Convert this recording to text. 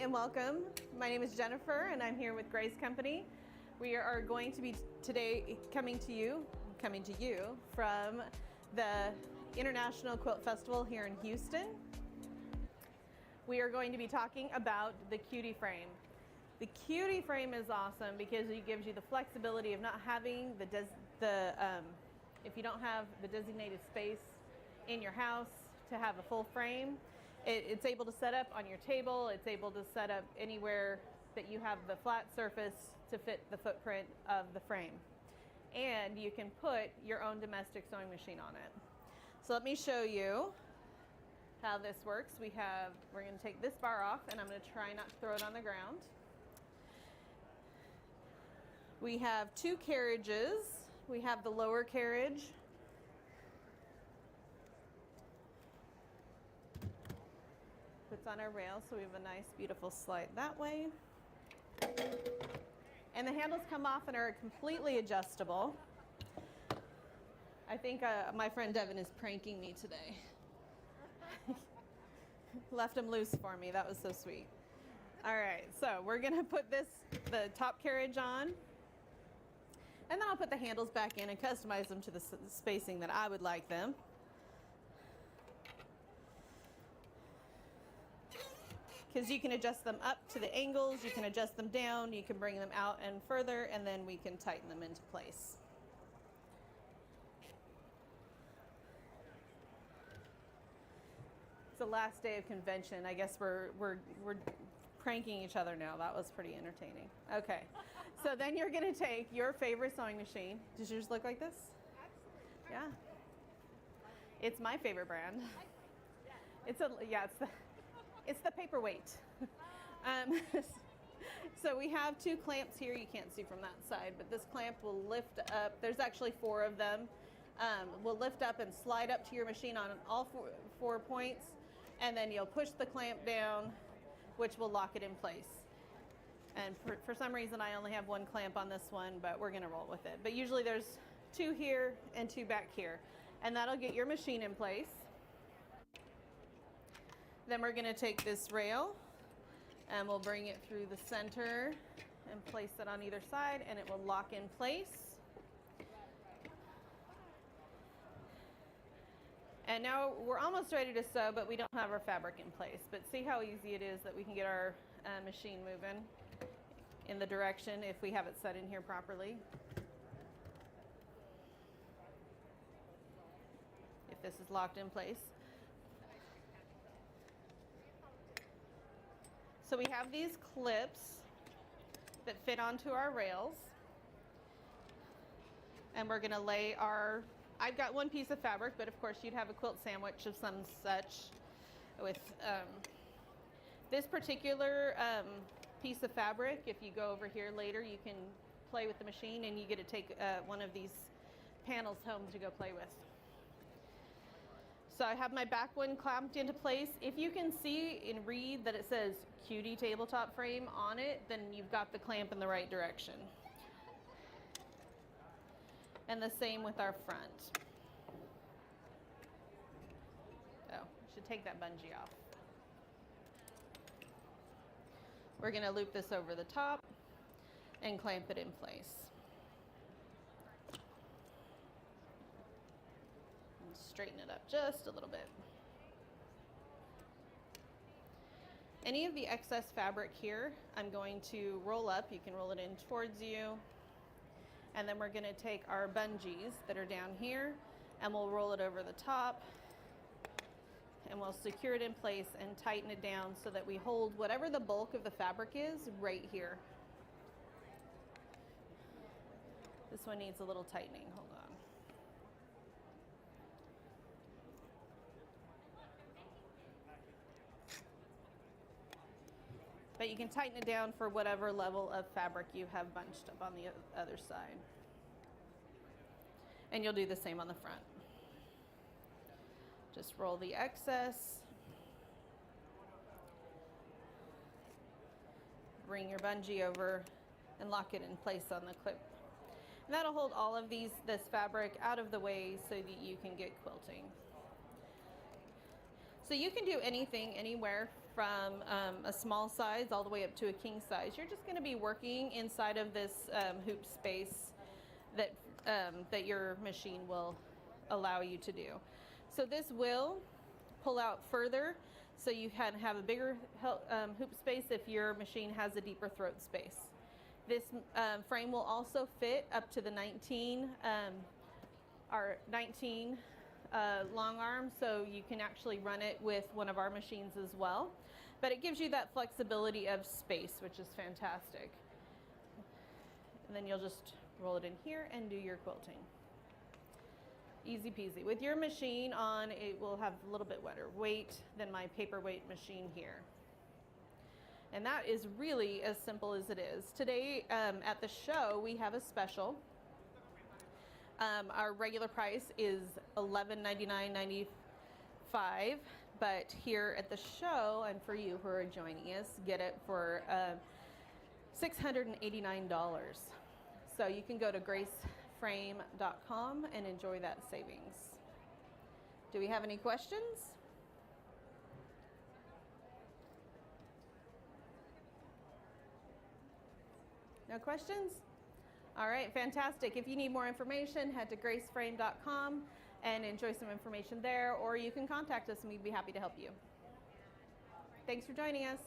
and welcome. My name is Jennifer and I'm here with Grace Company. We are going to be today coming to you from the International Quilt Festival here in Houston. We are going to be talking about the Cutie frame. The Cutie frame is awesome because it gives you the flexibility of not having if you don't have the designated space in your house to have a full frame. It's able to set up on your table. It's able to set up anywhere that you have the flat surface to fit the footprint of the frame. And you can put your own domestic sewing machine on it. So let me show you how this works. We're going to take this bar off, and I'm going to try not to throw it on the ground. We have two carriages. We have the lower carriage. Puts on our rail, so we have a nice beautiful slide that way. And the handles come off and are completely adjustable. I think my friend Devin is pranking me today. Left him loose for me. That was so sweet. All right, so we're gonna put the top carriage on, and then I'll put the handles back in and customize them to the spacing that I would like them. Because you can adjust them up to the angles, you can adjust them down, you can bring them out and further, and then we can tighten them into place. It's the last day of convention. I guess we're pranking each other now. That was pretty entertaining. Okay, so then you're gonna take your favorite sewing machine. Does yours look like this? Absolutely. Yeah. It's my favorite brand. It's the paperweight. So we have two clamps here. You can't see from that side, but this clamp will lift up. There's actually four of them. Will lift up and slide up to your machine on all four points, and then you'll push the clamp down, which will lock it in place. And for some reason, I only have one clamp on this one, but we're gonna roll with it. But usually there's two here and two back here, and that'll get your machine in place. Then we're gonna take this rail and we'll bring it through the center and place it on either side, and it will lock in place. And now we're almost ready to sew, but we don't have our fabric in place. But see how easy it is that we can get our machine moving in the direction if we have it set in here properly. If this is locked in place. So we have these clips that fit onto our rails, and we're gonna lay I've got one piece of fabric, but of course you'd have a quilt sandwich of some such. With this particular piece of fabric, if you go over here later, you can play with the machine and you get to take one of these panels home to go play with. So I have my back one clamped into place. If you can see and read that it says Cutie tabletop frame on it, then you've got the clamp in the right direction. And the same with our front. Oh, I should take that bungee off. We're gonna loop this over the top and clamp it in place. Straighten it up just a little bit. Any of the excess fabric here, I'm going to roll up. You can roll it in towards you. And then we're going to take our bungees that are down here and we'll roll it over the top. And we'll secure it in place and tighten it down so that we hold whatever the bulk of the fabric is right here. This one needs a little tightening. Hold on. But you can tighten it down for whatever level of fabric you have bunched up on the other side. And you'll do the same on the front. Just roll the excess. Bring your bungee over and lock it in place on the clip. And that'll hold all of this fabric out of the way so that you can get quilting. So you can do anything, anywhere from a small size all the way up to a king size. You're just going to be working inside of this hoop space that, that your machine will allow you to do. So this will pull out further, so you can have a bigger hoop space if your machine has a deeper throat space. This frame will also fit up to the 19 long arm, so you can actually run it with one of our machines as well. But it gives you that flexibility of space, which is fantastic. And then you'll just roll it in here and do your quilting. Easy peasy. With your machine on, it will have a little bit wetter weight than my paperweight machine here. And that is really as simple as it is. Today at the show, we have a special. Our regular price is $11.99.95, but here at the show, and for you who are joining us, get it for $689. So you can go to graceframe.com and enjoy that savings. Do we have any questions? No questions? All right, fantastic. If you need more information, head to graceframe.com and enjoy some information there, or you can contact us and we'd be happy to help you. Thanks for joining us.